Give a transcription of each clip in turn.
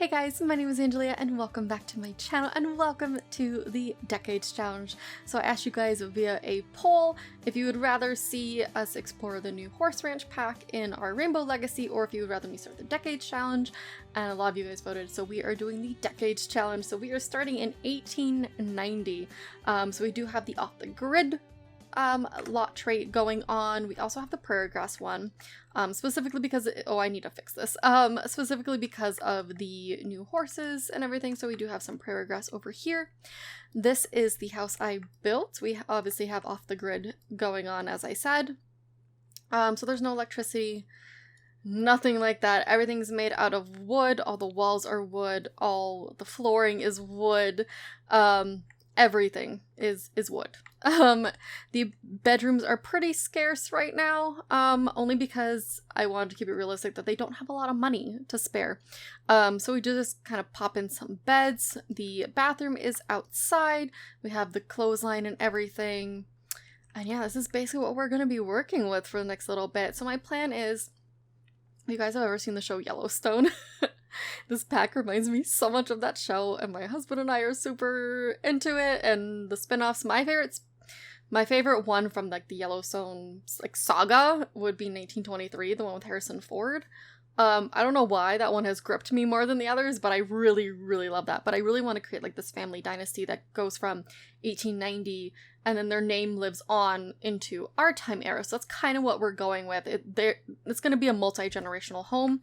Hey guys, my name is Angelia and welcome back to my channel and welcome to the Decades Challenge. So I asked you guys via a poll if you would rather see us explore the new Horse Ranch pack in our Rainbow Legacy or if you would rather me start the Decades Challenge, and a lot of you guys voted, so we are doing the Decades Challenge. So we are starting in 1890. So we do have the off the grid lot trait going on. We also have the prairie grass one, specifically because I need to fix this, specifically because of the new horses and everything. So we do have some prairie grass over here. This is the house I built. We obviously have off the grid going on, as I said. So there's no electricity, nothing like that. Everything's made out of wood. All the walls are wood. All the flooring is wood. Everything is wood. The bedrooms are pretty scarce right now, only because I wanted to keep it realistic that they don't have a lot of money to spare. So we just kind of pop in some beds. The bathroom is outside. We have the clothesline and everything. And yeah, this is basically what we're going to be working with for the next little bit. So my plan is, if you guys have ever seen the show Yellowstone, this pack reminds me so much of that show, and my husband and I are super into it, and the spin-offs. My favorite one from like the Yellowstone like saga would be 1923, the one with Harrison Ford. I don't know why that one has gripped me more than the others, but I really, really love that. But I really want to create like this family dynasty that goes from 1890 and then their name lives on into our time era. So that's kind of what we're going with. It's going to be a multi-generational home.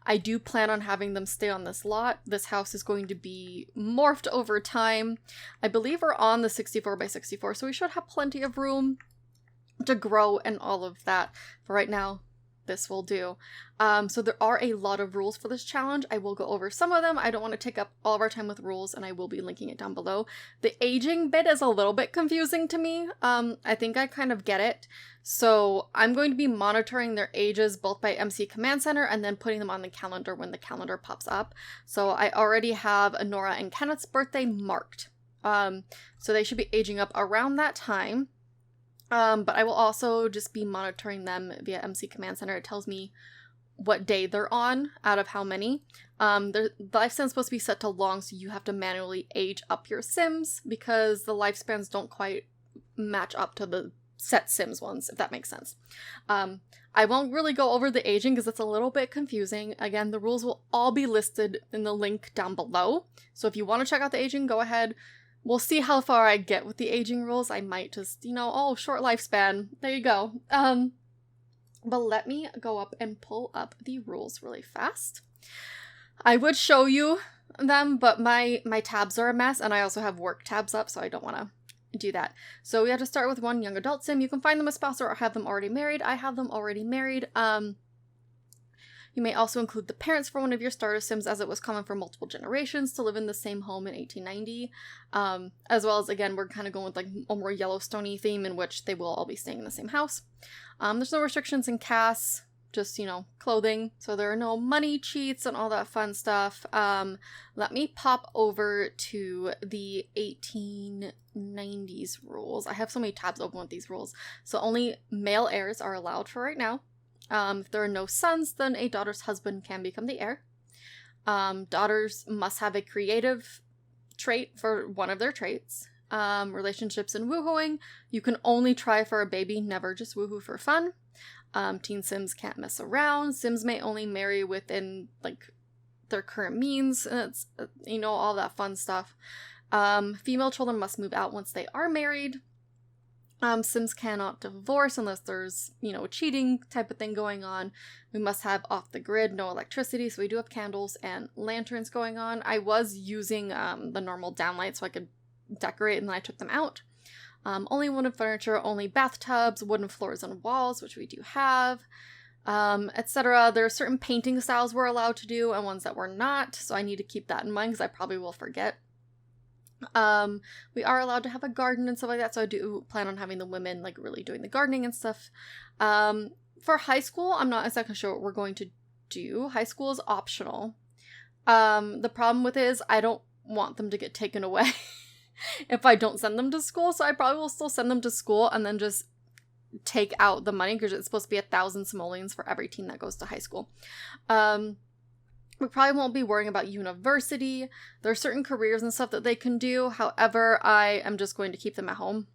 I do plan on having them stay on this lot. This house is going to be morphed over time. I believe we're on the 64 by 64, so we should have plenty of room to grow and all of that. For right now, this will do. So there are a lot of rules for this challenge. I will go over some of them. I don't want to take up all of our time with rules, and I will be linking it down below. The aging bit is a little bit confusing to me. I think I kind of get it. So I'm going to be monitoring their ages both by MC Command Center and then putting them on the calendar when the calendar pops up. So I already have Nora and Kenneth's birthday marked. So they should be aging up around that time. But I will also just be monitoring them via MC Command Center. It tells me what day they're on out of how many. The lifespan's supposed to be set to long, so you have to manually age up your Sims because the lifespans don't quite match up to the set Sims ones, if that makes sense. I won't really go over the aging because it's a little bit confusing. Again, the rules will all be listed in the link down below. So if you want to check out the aging, go ahead. We'll see how far I get with the aging rules. I might just, short lifespan. There you go. But let me go up and pull up the rules really fast. I would show you them, but my tabs are a mess, and I also have work tabs up, so I don't want to do that. So we have to start with one young adult sim. You can find them a spouse or have them already married. I have them already married. You may also include the parents for one of your starter sims, as it was common for multiple generations to live in the same home in 1890. As well as, again, we're kind of going with like a more Yellowstone-y theme in which they will all be staying in the same house. There's no restrictions in casts, just, clothing. So there are no money cheats and all that fun stuff. Let me pop over to the 1890s rules. I have so many tabs open with these rules. So only male heirs are allowed for right now. If there are no sons, then a daughter's husband can become the heir. Daughters must have a creative trait for one of their traits. Relationships and woohooing. You can only try for a baby, never just woohoo for fun. Teen Sims can't mess around. Sims may only marry within, their current means. And it's, all that fun stuff. Female children must move out once they are married. Sims cannot divorce unless there's, cheating type of thing going on. We must have off the grid, no electricity, so we do have candles and lanterns going on. I was using the normal downlight so I could decorate, and then I took them out. Only wooden furniture, only bathtubs, wooden floors and walls, which we do have, etc. There are certain painting styles we're allowed to do and ones that we're not, so I need to keep that in mind because I probably will forget. We are allowed to have a garden and stuff like that, so I do plan on having the women really doing the gardening and stuff. For high school, I'm not exactly sure what we're going to do. High school is optional. The problem with it is I don't want them to get taken away if I don't send them to school, so I probably will still send them to school and then just take out the money because it's supposed to be 1,000 simoleons for every teen that goes to high school. We probably won't be worrying about university. There are certain careers and stuff that they can do. However, I am just going to keep them at home.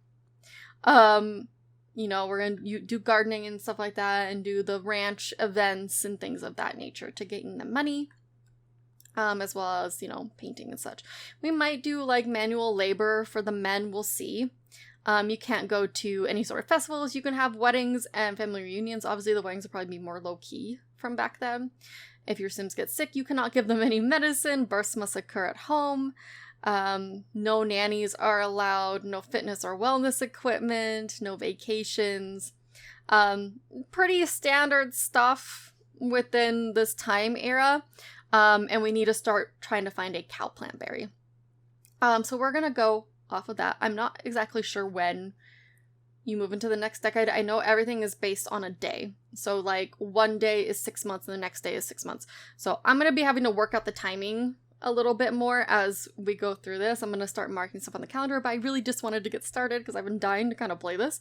You know, we're going to do gardening and stuff like that and do the ranch events and things of that nature to gain them money. As well as, you know, painting and such. We might do like manual labor for the men, we'll see. You can't go to any sort of festivals. You can have weddings and family reunions. Obviously, the weddings will probably be more low-key from back then. If your Sims get sick, you cannot give them any medicine. Births must occur at home. No nannies are allowed. No fitness or wellness equipment. No vacations. Pretty standard stuff within this time era. And we need to start trying to find a cow plant berry. So we're going to go off of that. I'm not exactly sure when you move into the next decade. I know everything is based on a day. So like one day is 6 months and the next day is 6 months. So I'm going to be having to work out the timing a little bit more as we go through this. I'm going to start marking stuff on the calendar, but I really just wanted to get started because I've been dying to kind of play this.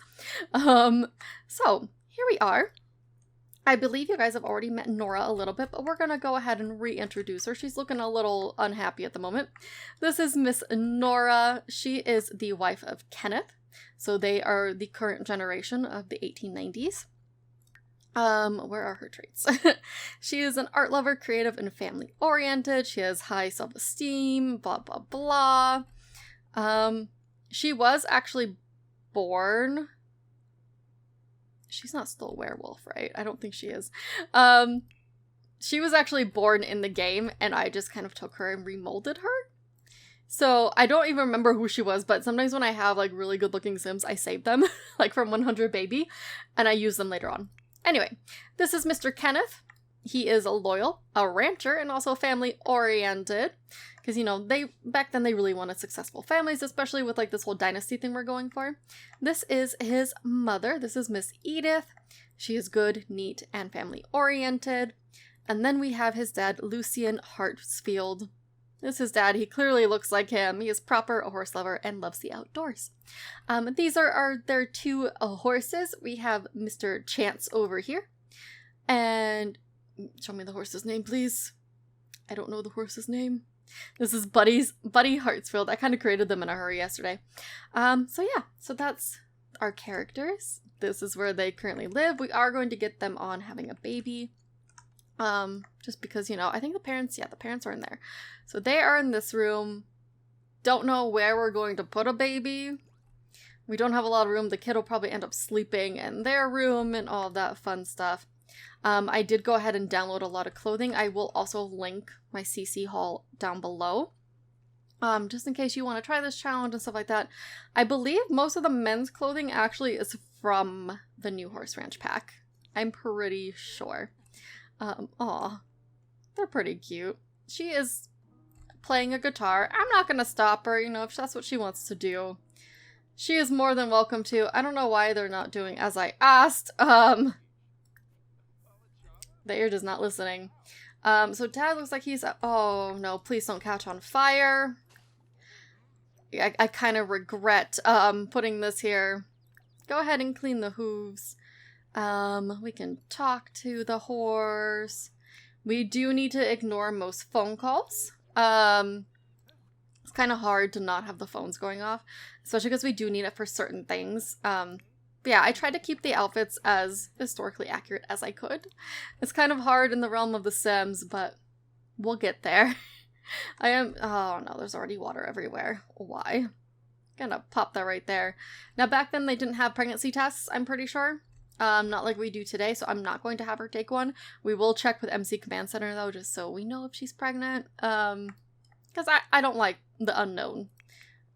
So here we are. I believe you guys have already met Nora a little bit, but we're going to go ahead and reintroduce her. She's looking a little unhappy at the moment. This is Miss Nora. She is the wife of Kenneth. So they are the current generation of the 1890s. Where are her traits? She is an art lover, creative, and family-oriented. She has high self-esteem, blah, blah, blah. She was actually born... She's not still a werewolf, right? I don't think she is. She was actually born in the game, and I just kind of took her and remolded her. So I don't even remember who she was, but sometimes when I have like really good looking Sims, I save them, like from 100 Baby, and I use them later on. Anyway, this is Mr. Kenneth. He is a loyal, a rancher, and also family-oriented. Because, you know, back then they really wanted successful families, especially with like this whole dynasty thing we're going for. This is his mother. This is Miss Edith. She is good, neat, and family-oriented. And then we have his dad, Lucian Hartsfield. This is his dad. He clearly looks like him. He is proper, a horse lover, and loves the outdoors. These are their two horses. We have Mr. Chance over here. And show me the horse's name, please. I don't know the horse's name. This is Buddy Hartsfield. I kind of created them in a hurry yesterday. So yeah, so that's our characters. This is where they currently live. We are going to get them on having a baby. Just because, you know, I think the parents are in there. So they are in this room. Don't know where we're going to put a baby. We don't have a lot of room. The kid will probably end up sleeping in their room and all of that fun stuff. I did go ahead and download a lot of clothing. I will also link my CC haul down below. Just in case you want to try this challenge and stuff like that. I believe most of the men's clothing actually is from the new Horse Ranch pack. I'm pretty sure. Aw, they're pretty cute. She is playing a guitar. I'm not gonna stop her, you know, if that's what she wants to do. She is more than welcome to. I don't know why they're not doing as I asked. The ear is not listening. So Dad looks like he's... Oh, no, please don't catch on fire. I kind of regret putting this here. Go ahead and clean the hooves. We can talk to the horse. We do need to ignore most phone calls. It's kind of hard to not have the phones going off, especially because we do need it for certain things. But yeah, I tried to keep the outfits as historically accurate as I could. It's kind of hard in the realm of The Sims, but we'll get there. Oh no, there's already water everywhere. Why? Gonna pop that right there. Now back then they didn't have pregnancy tests, I'm pretty sure. Not like we do today, so I'm not going to have her take one. We will check with MC Command Center though, just so we know if she's pregnant. Because I don't like the unknown.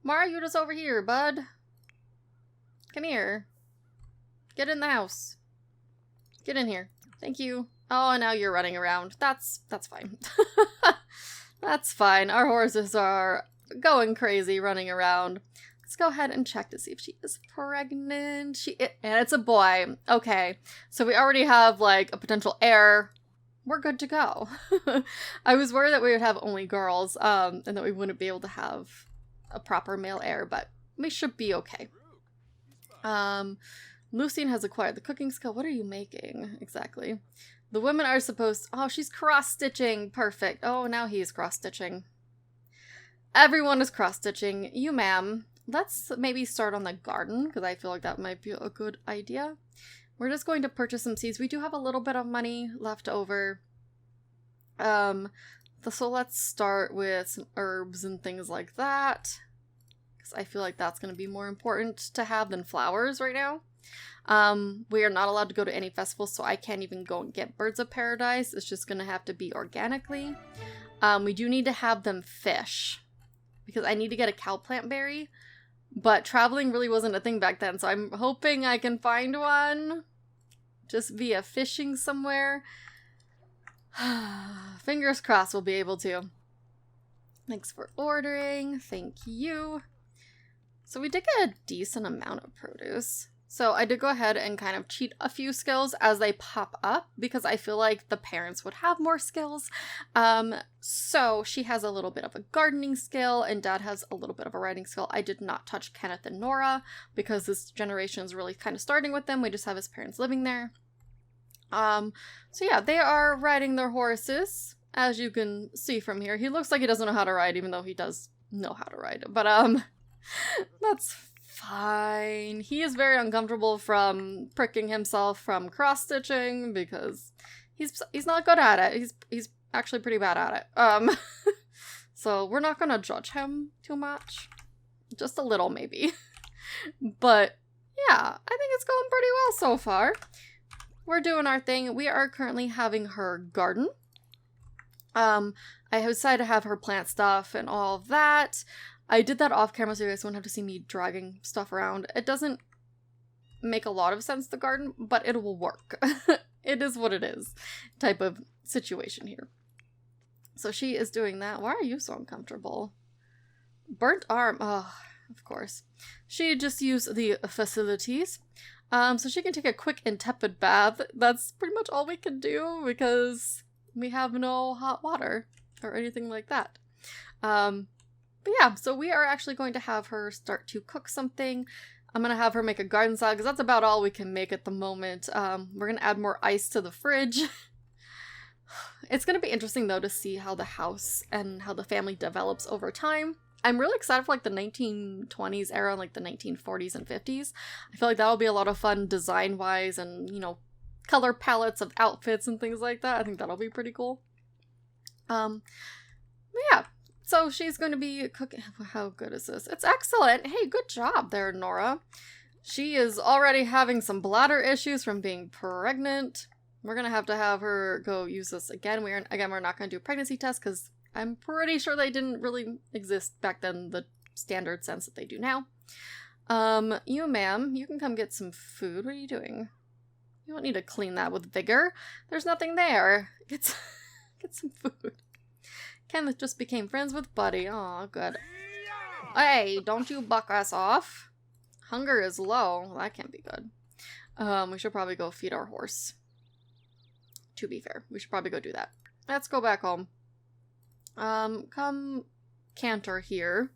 Mara, you're just over here, bud. Come here. Get in the house. Get in here. Thank you. Oh, and now you're running around. That's fine. That's fine. Our horses are going crazy running around. Let's go ahead and check to see if she is pregnant. And it's a boy. Okay. So we already have like a potential heir. We're good to go. I was worried that we would have only girls, and that we wouldn't be able to have a proper male heir, but we should be okay. Lucian has acquired the cooking skill. What are you making exactly? The women are supposed... Oh, she's cross-stitching. Perfect. Oh, now he's cross-stitching. Everyone is cross-stitching. You, ma'am. Let's maybe start on the garden, because I feel like that might be a good idea. We're just going to purchase some seeds. We do have a little bit of money left over. So let's start with some herbs and things like that, because I feel like that's going to be more important to have than flowers right now. We are not allowed to go to any festivals, so I can't even go and get birds of paradise. It's just going to have to be organically. We do need to have them fish, because I need to get a cow plant berry, but traveling really wasn't a thing back then, so I'm hoping I can find one just via fishing somewhere. Fingers crossed we'll be able to. Thanks for ordering. Thank you. So we did get a decent amount of produce. So I did go ahead and kind of cheat a few skills as they pop up, because I feel like the parents would have more skills. So she has a little bit of a gardening skill, and Dad has a little bit of a writing skill. I did not touch Kenneth and Nora, because this generation is really kind of starting with them. We just have his parents living there. So yeah, they are riding their horses, as you can see from here. He looks like he doesn't know how to ride, even though he does know how to ride. But, that's fine. He is very uncomfortable from pricking himself from cross-stitching, because he's not good at it. He's actually pretty bad at it. So we're not gonna judge him too much. Just a little, maybe. But, yeah, I think it's going pretty well so far. We're doing our thing. We are currently having her garden. I decided to have her plant stuff and all of that. I did that off camera so you guys won't have to see me dragging stuff around. It doesn't make a lot of sense, the garden, but it will work. It is what it is type of situation here. So she is doing that. Why are you so uncomfortable? Burnt arm. Oh, of course. She just used the facilities. So she can take a quick and tepid bath. That's pretty much all we can do, because we have no hot water or anything like that. But yeah, so we are actually going to have her start to cook something. I'm going to have her make a garden salad, because that's about all we can make at the moment. We're going to add more ice to the fridge. It's going to be interesting, though, to see how the house and how the family develops over time. I'm really excited for, like, the 1920s era and, like, the 1940s and 50s. I feel like that'll be a lot of fun design-wise and, you know, color palettes of outfits and things like that. I think that'll be pretty cool. But yeah. So she's going to be cooking. How good is this? It's excellent. Hey, good job there, Nora. She is already having some bladder issues from being pregnant. We're going to have her go use this again. We're not going to do a pregnancy test, because I'm pretty sure they didn't really exist back then, the standard sense that they do now. You, ma'am, you can come get some food. What are you doing? You don't need to clean that with vigor. There's nothing there. Get some food. Kenneth just became friends with Buddy. Aw, good. Hey, don't you buck us off. Hunger is low. Well, that can't be good. We should probably go feed our horse. To be fair, we should probably go do that. Let's go back home. Come canter here.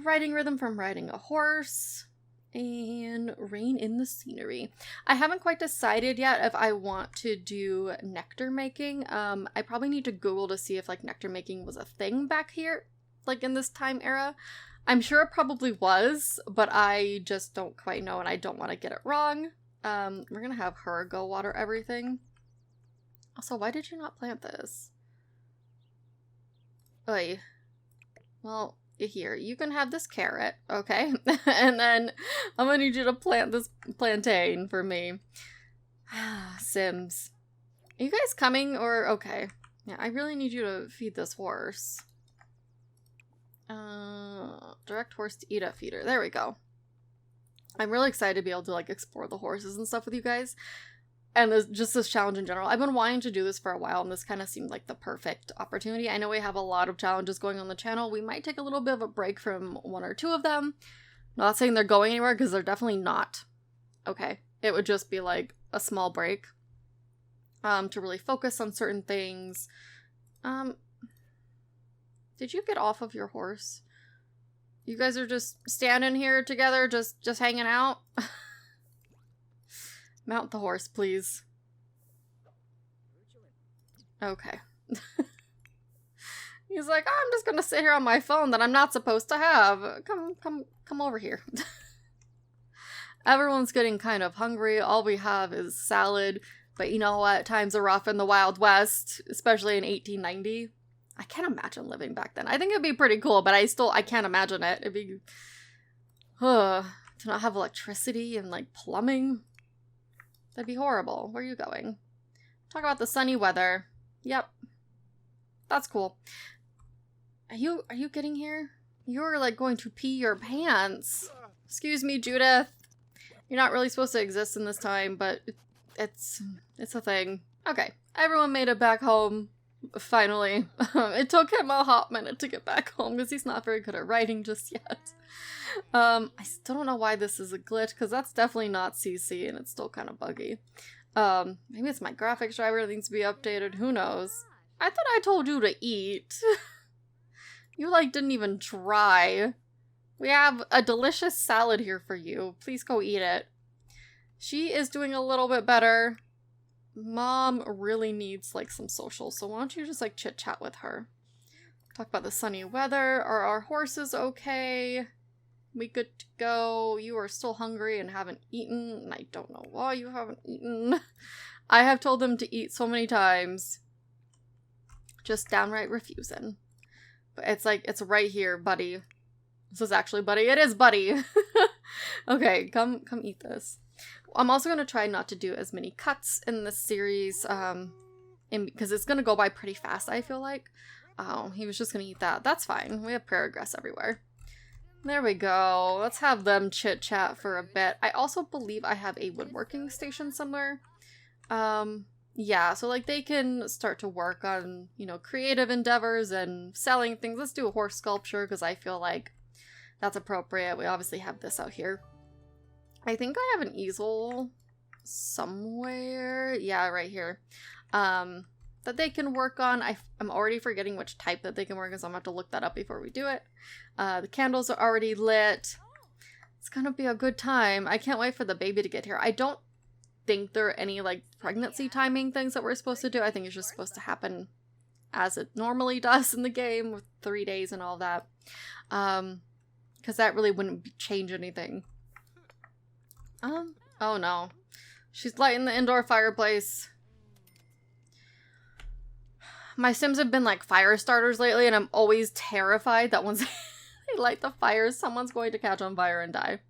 Riding rhythm from riding a horse. And rain in the scenery. I haven't quite decided yet if I want to do nectar making. I probably need to Google to see if, like, nectar making was a thing back here, like, in this time era. I'm sure it probably was, but I just don't quite know, and I don't want to get it wrong. We're gonna have her go water everything. Also, why did you not plant this? Oy. Well, here, you can have this carrot, okay? And then I'm gonna need you to plant this plantain for me. Sims. Are you guys coming, or okay? Yeah, I really need you to feed this horse. Direct horse to eat at feeder. There we go. I'm really excited to be able to, like, explore the horses and stuff with you guys. And just this challenge in general. I've been wanting to do this for a while, and this kind of seemed like the perfect opportunity. I know we have a lot of challenges going on the channel. We might take a little bit of a break from one or two of them. Not saying they're going anywhere, because they're definitely not. Okay. It would just be, like, a small break. To really focus on certain things. Did you get off of your horse? You guys are just standing here together, just hanging out? Mount the horse, please. Okay. He's like, I'm just gonna sit here on my phone that I'm not supposed to have. Come over here. Everyone's getting kind of hungry. All we have is salad. But you know what? Times are rough in the Wild West, especially in 1890. I can't imagine living back then. I think it'd be pretty cool, but I can't imagine it. It'd be, to not have electricity and like plumbing. That'd be horrible. Where are you going? Talk about the sunny weather. Yep. That's cool. Are you getting here? You're like going to pee your pants. Excuse me, Judith. You're not really supposed to exist in this time, but it's a thing. Okay. Everyone made it back home. Finally. It took him a hot minute to get back home because he's not very good at writing just yet. I still don't know why this is a glitch because that's definitely not CC and it's still kind of buggy. Maybe it's my graphics driver that needs to be updated. Who knows? I thought I told you to eat. You like didn't even try. We have a delicious salad here for you. Please go eat it. She is doing a little bit better. Mom really needs like some social, so why don't you just like chit chat with her? Talk about the sunny weather. Are our horses okay? We good to go? You are still hungry and haven't eaten, and I don't know why you haven't eaten. I have told them to eat so many times. Just downright refusing. But it's like, it's right here, buddy. This is actually buddy. It is buddy. Okay, come eat this. I'm also going to try not to do as many cuts in this series, because it's going to go by pretty fast, I feel like. Oh, he was just going to eat that. That's fine. We have progress everywhere. There we go. Let's have them chit-chat for a bit. I also believe I have a woodworking station somewhere. Yeah, so like they can start to work on, you know, creative endeavors and selling things. Let's do a horse sculpture because I feel like that's appropriate. We obviously have this out here. I think I have an easel somewhere. Yeah, right here. That they can work on. I'm already forgetting which type that they can work on, so I'm going to have to look that up before we do it. The candles are already lit. It's going to be a good time. I can't wait for the baby to get here. I don't think there are any like pregnancy timing things that we're supposed to do. I think it's just supposed to happen as it normally does in the game with 3 days and all that. Because that really wouldn't change anything. Oh no. She's lighting the indoor fireplace. My Sims have been like fire starters lately, and I'm always terrified that once they light the fires, someone's going to catch on fire and die.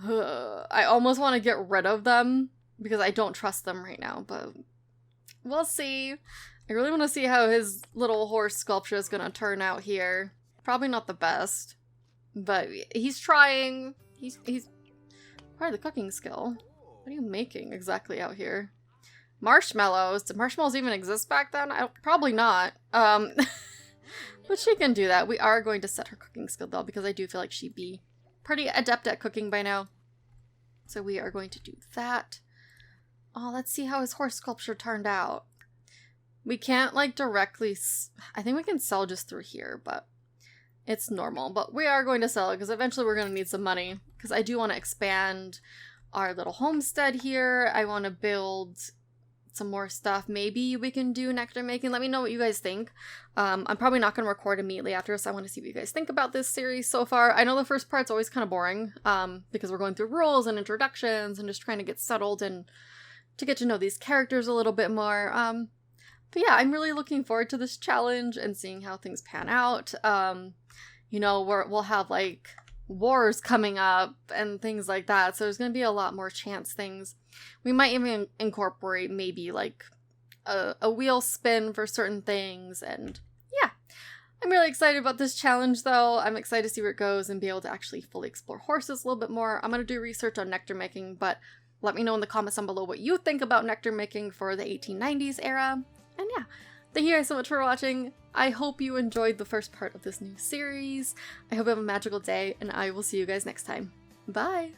I almost want to get rid of them because I don't trust them right now, but we'll see. I really want to see how his little horse sculpture is going to turn out here. Probably not the best, but he's trying. He's part of the cooking skill. What are you making exactly out here? Marshmallows. Did marshmallows even exist back then? Probably not. But she can do that. We are going to set her cooking skill though, because I do feel like she'd be pretty adept at cooking by now. So we are going to do that. Oh, let's see how his horse sculpture turned out. We can't like directly, I think we can sell just through here, but it's normal. But we are going to sell it because eventually we're going to need some money, because I do want to expand our little homestead here. I want to build some more stuff. Maybe we can do nectar making. Let me know what you guys think. I'm probably not going to record immediately after this. I want to see what you guys think about this series so far. I know the first part's always kind of boring because we're going through rules and introductions and just trying to get settled and to get to know these characters a little bit more. But yeah, I'm really looking forward to this challenge and seeing how things pan out. You know, we'll have like wars coming up and things like that, so there's going to be a lot more chance things. We might even incorporate maybe like a wheel spin for certain things, and yeah. I'm really excited about this challenge though. I'm excited to see where it goes and be able to actually fully explore horses a little bit more. I'm going to do research on nectar making, but let me know in the comments down below what you think about nectar making for the 1890s era. And yeah, thank you guys so much for watching. I hope you enjoyed the first part of this new series. I hope you have a magical day, and I will see you guys next time. Bye!